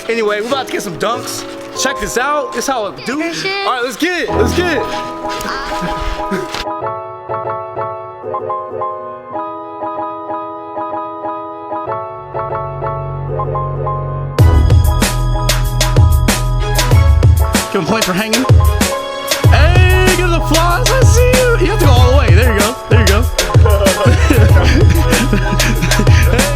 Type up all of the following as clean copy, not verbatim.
Anyway, we're about to get some dunks. Check this out. This is how I do. All right, let's get it. Let's get it. Give him points for hanging. Hey, get the flaws. I see you. You have to go all the way. There you go. There you go. Hey.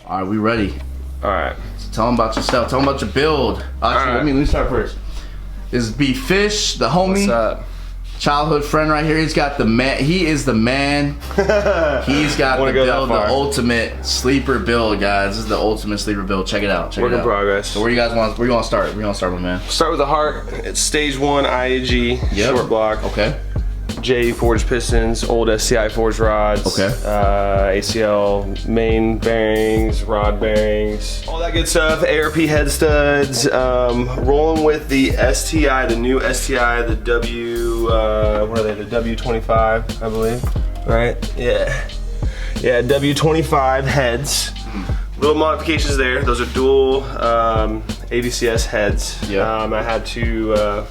All right, we ready. All right. So tell them about yourself. Tell them about your build. Actually, let me start first. This is B Fish, the homie. What's up? Childhood friend right here. He's got the man. He is the man. He's got the build, the ultimate sleeper build, guys. This is the ultimate sleeper build. Check it out. Check it out. Work in progress. So where you guys want? Where you want to start? Where you want to start, my man? Start with the heart. It's stage 1 IAG short block. Okay. J forged pistons, old SCI forged rods. Okay. ACL main bearings, rod bearings, all that good stuff. ARP head studs. Rolling with the STI, the new STI, the what are they? The W25, I believe. Right? Yeah. Yeah, W25 heads. Little modifications there. Those are dual AVCS heads. Yeah. I had to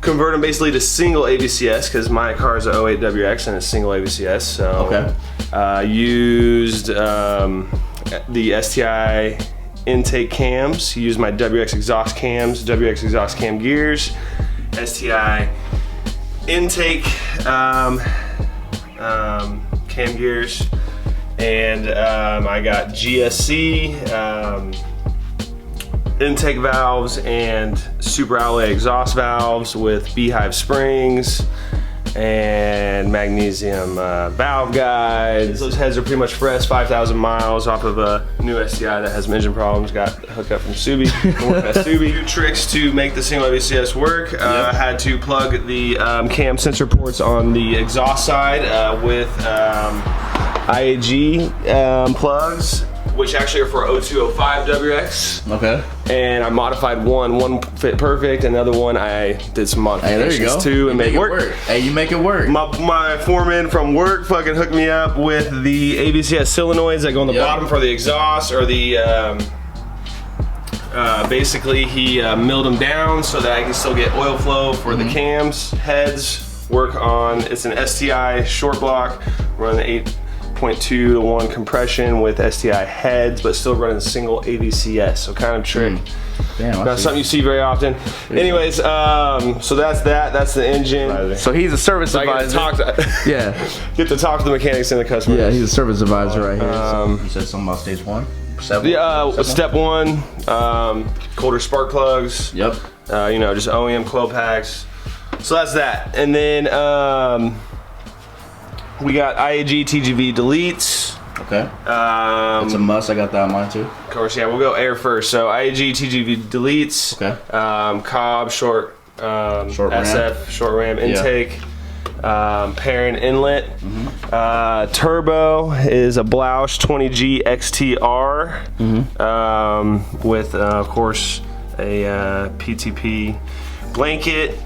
convert them basically to single AVCS because my car is an 08 WRX and it's single AVCS. So used the STI intake cams. Used my WRX exhaust cams, WRX exhaust cam gears, STI intake cam gears, and I got GSC intake valves and super outlet exhaust valves with beehive springs and magnesium valve guides. Those heads are pretty much fresh, 5,000 miles off of a new STI that has some engine problems. Got hooked up from Subi. Few tricks to make the single AVCS work. Had to plug the cam sensor ports on the exhaust side with IAG plugs, which actually are for 0205 WRX. Okay. And I modified one fit perfect, another one I did some modifications to and make it work. Hey, you make it work. My foreman from work fucking hooked me up with the AVCS solenoids that go on the bottom for the exhaust, or the basically he milled them down so that I can still get oil flow for the cams, heads, work on, it's an STI short block, run 8.2 to 1 compression with STI heads, but still running single AVCS, so kind of trick. Damn, not something you see very often. Anyways, so that's the engine. So he's a service advisor. Get to talk to the mechanics and the customers. Yeah, he's a service advisor right here. So you said something about stage 1? Step 1, colder spark plugs. Yep. You know, just OEM coil packs. So that's that. And then we got IAG TGV deletes. Okay. It's a must. I got that on mine too. Of course, yeah. We'll go air first. So IAG TGV deletes. Okay. Cobb short SF ram. short ram intake. Parent inlet. Turbo is a Blausch 20G XTR with, of course, a PTP blanket.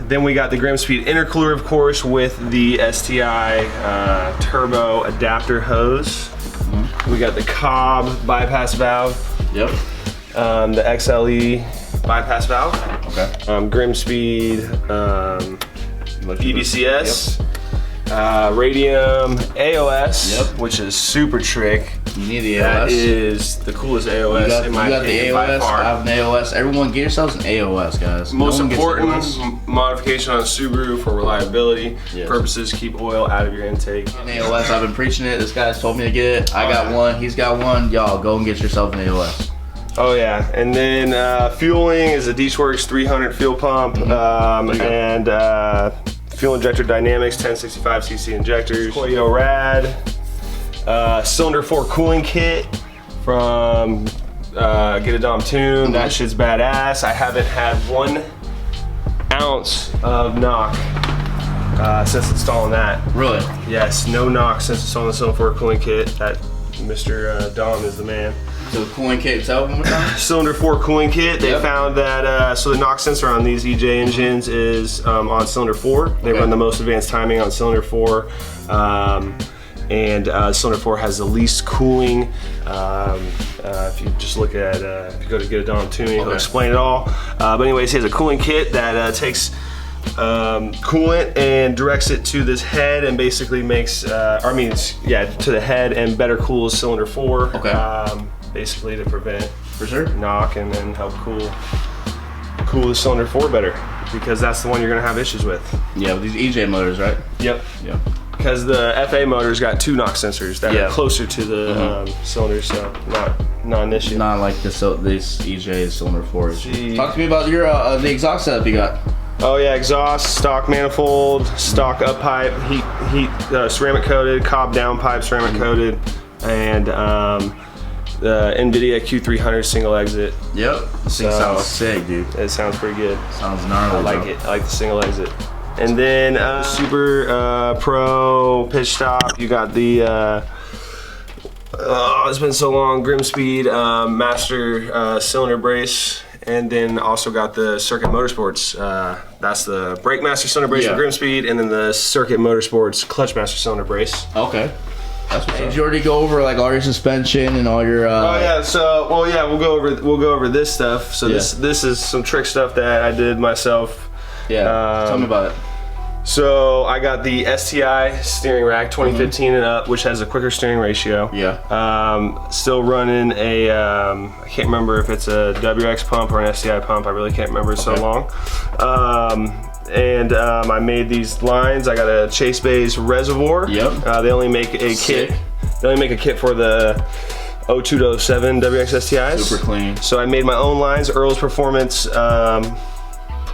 Then we got the GlitchxCity intercooler, of course, with the STI turbo adapter hose. We got the Cobb bypass valve. Yep. The XLE bypass valve. Okay. GlitchxCity EBCS. Radium AOS, which is super trick. You need the AOS. That is the coolest AOS in my opinion. You got the AOS, I have an AOS. Everyone get yourselves an AOS, guys. Most important modification on Subaru for reliability purposes, keep oil out of your intake. An AOS, I've been preaching it. This guy's told me to get it. I got one, he's got one. Y'all go and get yourself an AOS. Oh yeah, and then fueling is a DeWorks 300 fuel pump, and fuel injector dynamics 1065cc injectors. Koyo Rad, cylinder 4 cooling kit from Get a Dom Tune. That shit's badass. I haven't had 1 ounce of knock since installing that. Really? Yes, no knock since installing the cylinder 4 cooling kit. That Mr. Dom is the man. So the cooling kit itself, one more time? Cylinder 4 cooling kit. They found that, so the knock sensor on these EJ engines is on cylinder 4. They run the most advanced timing on cylinder 4. And cylinder 4 has the least cooling. If you just look at, if you go to Get a Dom Tuning, he'll explain it all. But anyways, he has a cooling kit that takes coolant and directs it to this head and basically makes, to the head and better cools cylinder 4. Basically to prevent knock and then help cool the cylinder 4 better, because that's the one you're gonna have issues with. Yeah, with these EJ motors, right? Yep. Because the FA motor's got 2 knock sensors that are closer to the cylinders, so not an issue. Not like this EJ cylinder 4. Talk to me about your the exhaust setup you got. Oh yeah, exhaust, stock manifold, stock up pipe, heat ceramic coated, Cobb down pipe ceramic coated, and the NVIDIA Q300 single exit. Yep. This thing sounds sick, dude. It sounds pretty good. Sounds gnarly. I like it. I like the single exit. And then Super Pro pitch stop. You got the it's been so long, GlitchxCity Master cylinder brace. And then also got the Circuit Motorsports. That's the Brake Master cylinder brace for GlitchxCity, and then the Circuit Motorsports Clutch Master cylinder brace. Okay. That's what did you already go over like all your suspension and all your? Oh yeah. So we'll go over this stuff. So this is some trick stuff that I did myself. Yeah. Tell me about it. So I got the STI steering rack 2015 and up, which has a quicker steering ratio. Yeah. Still running a, I can't remember if it's a WRX pump or an STI pump. I really can't remember, it's so long. I made these lines. I got a Chase Bay's reservoir. Yep. They only make a kit. They only make a kit for the 02 to 07 WRX STIs. Super clean. So I made my own lines, Earl's Performance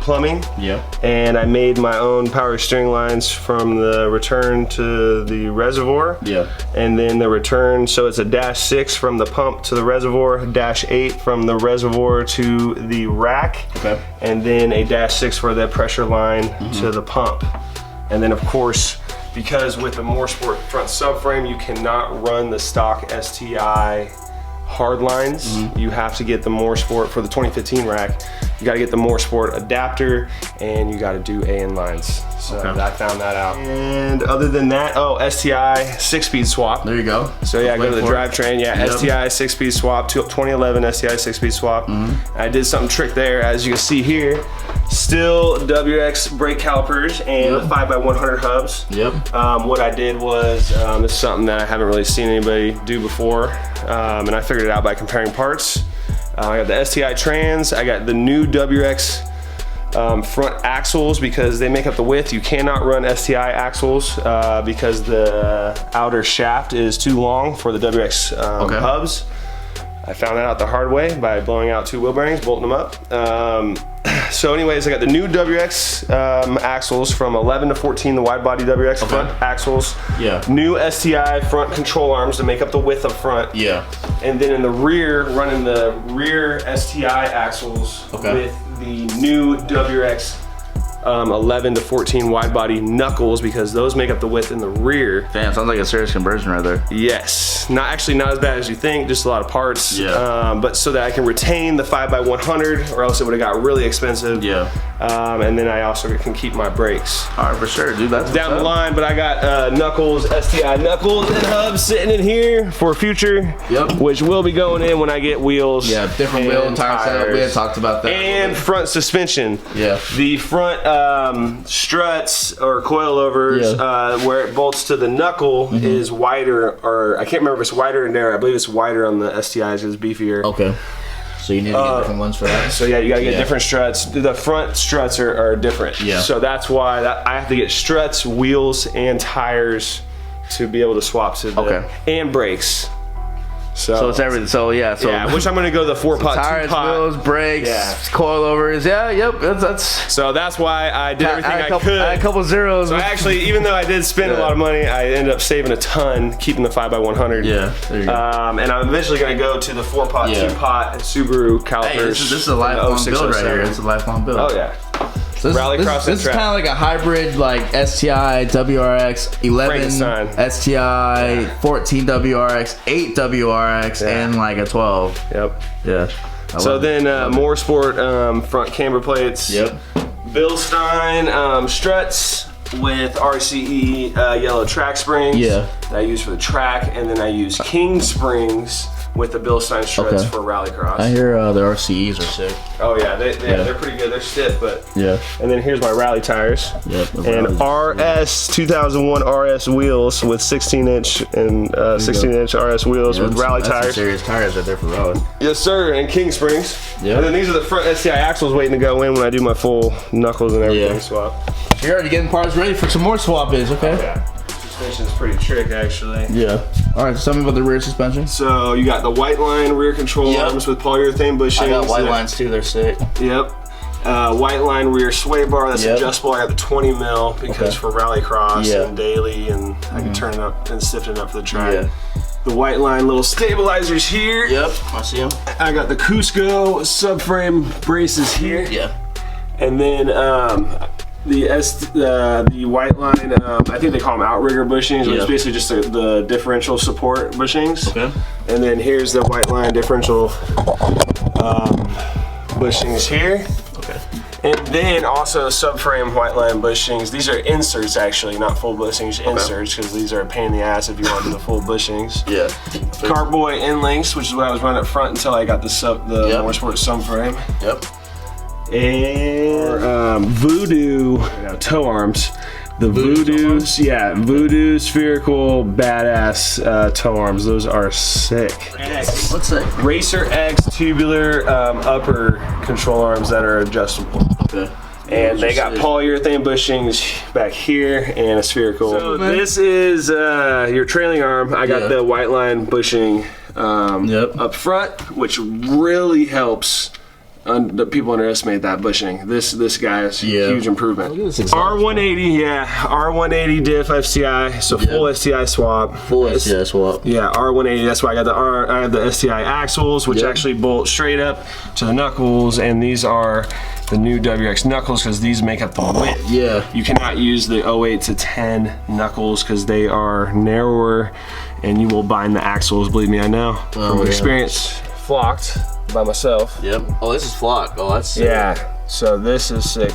plumbing. Yep. And I made my own power steering lines from the return to the reservoir. Yeah. And then the return, so it's a -6 from the pump to the reservoir, -8 from the reservoir to the rack. Okay. And then a -6 for the pressure line to the pump. And then of course, because with the More Sport front subframe, you cannot run the stock STI hard lines. You have to get the More Sport for the 2015 rack. You got to get the More Sport adapter, and you got to do AN lines. So I found that out. And other than that, STI 6-speed swap. There you go. So yeah, I go to the drivetrain. Yeah, STI 6-speed swap, 2011 STI 6-speed swap. I did something trick there, as you can see here. Still WRX brake calipers and 5x100 hubs. Yep. What I did was, this is something that I haven't really seen anybody do before, and I figured it out by comparing parts. I got the STI trans, I got the new WRX front axles because they make up the width. You cannot run STI axles because the outer shaft is too long for the WRX hubs. I found that out the hard way by blowing out 2 wheel bearings, bolting them up. So anyways, I got the new WRX axles from 11 to 14, the wide body WRX front axles. Yeah. New STI front control arms to make up the width up front. Yeah. And then in the rear, running the rear STI axles with the new WRX 11 to 14 wide body knuckles because those make up the width in the rear. Damn, sounds like a serious conversion right there. Yes, not as bad as you think, just a lot of parts. Yeah. But so that I can retain the 5x100 or else it would have got really expensive. Yeah. And then I also can keep my brakes. All right, for sure, dude. That's down the line, but I got knuckles, STI knuckles and hubs sitting in here for future. Yep. Which will be going in when I get wheels. Yeah, different wheel and tire setup. We had talked about that. And front suspension. Yeah. The front struts or coilovers, where it bolts to the knuckle is wider, or I can't remember if it's wider or narrow. I believe it's wider on the STIs, it's beefier. Okay. So you need to get different ones for that? So yeah, you gotta get different struts. The front struts are different. Yeah. So that's why I have to get struts, wheels, and tires to be able to swap to the, and brakes. So it's everything. So yeah. So yeah, which I'm gonna go the 4-pot, tires, 2-pot. wheels, brakes, coilovers. Yeah, yep. That's. So that's why I did everything I could. I had a couple zeros. So actually, even though I did spend a lot of money, I ended up saving a ton, keeping the 5x100. Yeah. There you go. And I'm eventually gonna go to the 4-pot, 2-pot Subaru calipers. Hey, this is a lifelong build right here. It's a lifelong build. Oh yeah. So this is kind of like a hybrid, like STI WRX 11, STI 14 WRX, 8 WRX, and like a 12. Yep. Yeah. So then more sport front camber plates. Yep. Bilstein struts with RCE yellow track springs. Yeah. That I use for the track, and then I use King springs with the Bilstein struts for rallycross. I hear the RCEs are sick. Oh yeah, they're pretty good. They're stiff, but And then here's my rally tires. Yep. And RS 2001 RS wheels with 16-inch and 16-inch RS wheels with rally tires. Serious tires right there for rally. Yes, sir. And King springs. Yeah. And then these are the front STI axles waiting to go in when I do my full knuckles and everything swap. You're already getting parts ready for some more swap-ins, okay? Oh, yeah. Suspension's pretty trick, actually. Yeah. All right, tell me about the rear suspension. So you got the white line rear control arms with polyurethane bushings. I got white lines too, they're sick. Yep. White line rear sway bar, that's adjustable. I got the 20 mil because for rallycross and daily, and I can turn it up and stiffen it up for the track. Yeah. The white line little stabilizers here. Yep, I see them. I got the Cusco subframe braces here. Yeah. And then the white line, I think they call them outrigger bushings, which is basically just the differential support bushings. Okay. And then here's the white line differential bushings here. Okay. And then also subframe white line bushings. These are inserts actually, not full bushings, inserts, because these are a pain in the ass if you want to do the full bushings. Yeah. Carboy end links, which is what I was running up front until I got the more sport subframe. Yep. And Voodoo toe arms. The Voodoo spherical badass toe arms. Those are sick. What's that? Racer X tubular upper control arms that are adjustable. Okay. And they got polyurethane bushings back here and a spherical. So this is your trailing arm. I got the white line bushing up front, which really helps. The people underestimate that bushing. This guy is a huge improvement. R180, R180 diff STI, so full STI swap. Full STI swap. Yeah, R180. That's why I got I have the STI axles, which actually bolt straight up to the knuckles, and these are the new WRX knuckles because these make up the width. Yeah. You cannot use the 08 to 10 knuckles because they are narrower, and you will bind the axles. Believe me, I know from experience. Flocked by myself. Yep. Oh, this is flock. Oh, that's sick. Yeah. So this is sick.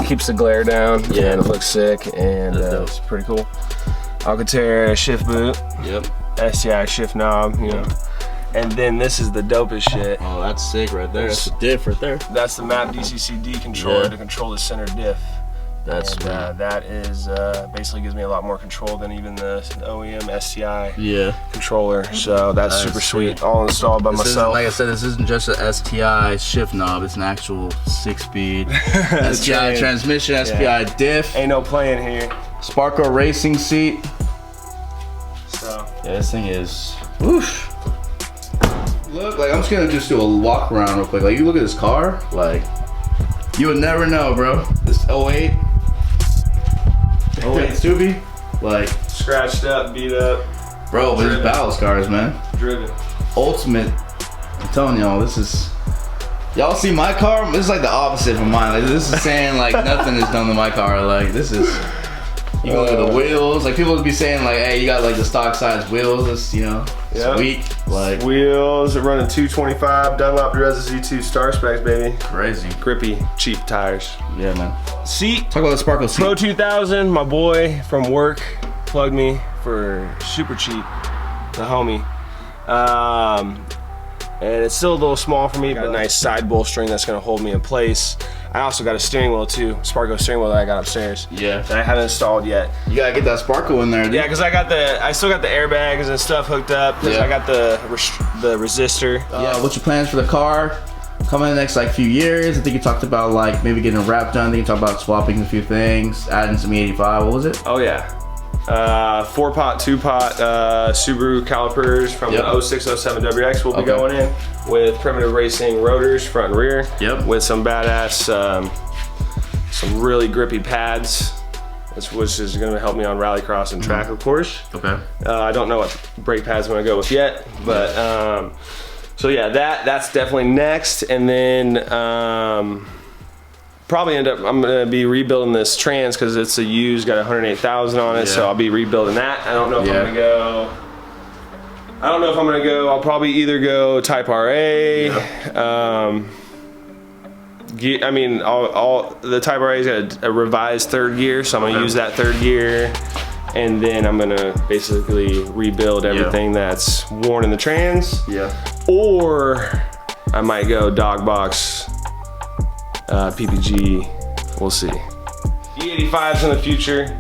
Keeps the glare down. Yeah. And it looks sick, and it's pretty cool. Alcantara shift boot. Yep. STI shift knob. You know. And then this is the dopest shit. Oh, that's sick right there. That's the diff right there. That's the map DCCD controller to control the center diff. That's that is basically gives me a lot more control than even the OEM STI controller. So that's super sweet. All installed by myself. Like I said, this isn't just an STI shift knob. It's an actual 6-speed STI transmission, STI diff. Ain't no playing here. Sparko racing seat. So this thing is whoosh. Look, like I'm just gonna do a walk around real quick. Like you look at this car, like you would never know, bro. This 08 Subi, like scratched up, beat up, bro. But it's battle scars, man. Driven. Ultimate. I'm telling y'all, this Y'all see my car? This is like the opposite from mine. Like, this is saying like nothing is done to my car. Like this is, you go look at the wheels. Like people would be saying like, hey, you got like the stock size wheels. That's, you know, sweet. Like wheels are running 225 Dunlop Dureza Z2 Star Specs, baby. Crazy. Grippy, cheap tires. Yeah, man. Seat. Talk about the Sparkle seat. Pro 2000, my boy from work plugged me for super cheap. The homie. And it's still a little small for me, but a nice side bolstering that's gonna hold me in place. I also got a steering wheel too, Sparko steering wheel that I got upstairs. Yeah. That I haven't installed yet. You gotta get that Sparko in there, dude. Yeah, because I still got the airbags and stuff hooked up. Because I got the resistor. Yeah. What's your plans for the car? Coming in the next like few years. I think you talked about like maybe getting a wrap done. I think you talked about swapping a few things, adding some E85. What was it? Oh yeah. 4-pot, 2-pot Subaru calipers from the 06, 07 WRX will be going in with Primitive Racing rotors, front and rear. With some badass, some really grippy pads, which is going to help me on rallycross and track, of course. I don't know what brake pads I'm going to go with yet, but so yeah, that's definitely next, and then. Probably I'm gonna be rebuilding this trans because it's a used, got 108,000 on it, so I'll be rebuilding that. I don't know if I'm gonna go. I don't know if I'm gonna go. I'll probably either go Type RA. I mean, the Type RA's got a revised third gear, so I'm gonna use that third gear, and then I'm gonna basically rebuild everything that's worn in the trans. Or I might go dog box. PPG, we'll see. E85's in the future.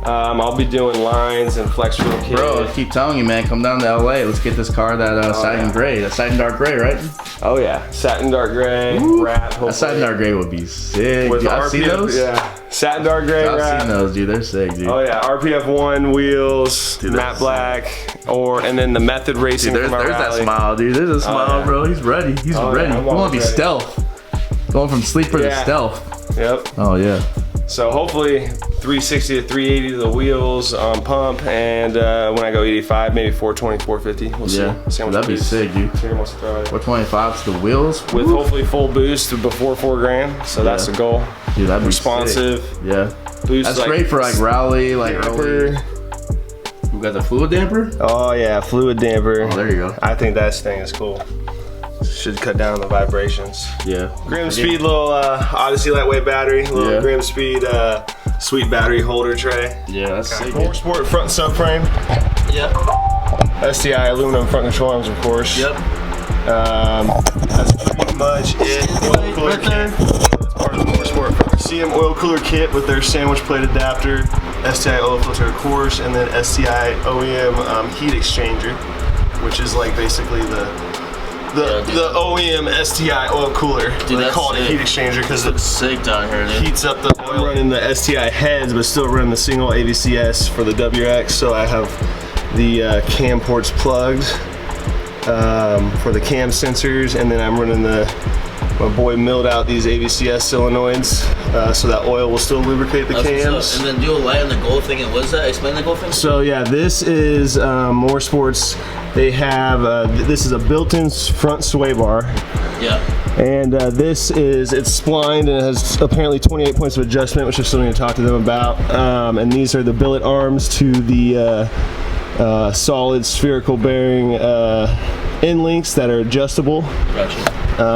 I'll be doing lines and flex wheel kit. Bro, I keep telling you, man, come down to LA. Let's get this car that satin gray. That satin dark gray, right? Oh yeah, satin dark gray, wrap. That satin dark gray would be sick. With dude, I've seen those. Yeah, satin dark gray wrap. I've seen those, dude. They're sick, dude. Oh yeah, RPF1 wheels, matte black, and then the Method Racing. Dude, there's that smile, dude. There's a smile, bro. He's ready. He's ready. You want to be stealth. Going from sleeper to stealth. Oh yeah. So hopefully 360 to 380 to the wheels on pump, and when I go 85, maybe 420, 450. We'll see. That'd be sick, dude. 425 to the wheels with hopefully full boost before $4,000. So that's the goal. Dude, that'd be responsive. Sick. Yeah. Boost. That's great for like rally, like early. We got the fluid damper. Oh yeah, fluid damper. Oh, there you go. I think that thing is cool. Should cut down the vibrations. Grim Speed little Odyssey lightweight battery, little Grim Speed sweet battery holder tray. That's sick. More sport front subframe. STI aluminum front control arms, of course. That's pretty much it. Oil cooler kit. That's part of the more sport. CM oil cooler kit with their sandwich plate adapter, STI oil filter, of course, and then STI OEM heat exchanger, which is like basically the OEM STI oil cooler. Dude, they call it a heat exchanger because it sick down here, dude. Heats up the oil. I'm running the STI heads, but still running the single AVCS for the WRX. So I have the cam ports plugged for the cam sensors, and then I'm running my boy milled out these AVCS solenoids so that oil will still lubricate the cams. And then do a light on the gold thing. And what is that? Explain the gold thing. So yeah, this is More Sports. They have this is a built-in front sway bar. And it's splined and it has apparently 28 points of adjustment, which I still need to talk to them about. And these are the billet arms to the solid spherical bearing end links that are adjustable.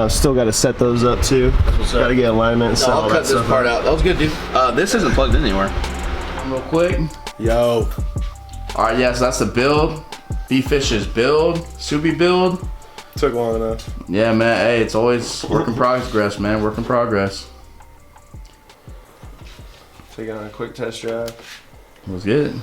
Still got to set those up too. Got to get alignment and stuff. I'll cut this part out. That was good, dude. This isn't plugged in anywhere. Real quick. Yo. All right, so that's the build. B-Fish's build. Subi build. Took long enough. Yeah, man. Hey, it's always work in progress, man. Work in progress. Taking on a quick test drive. It was good.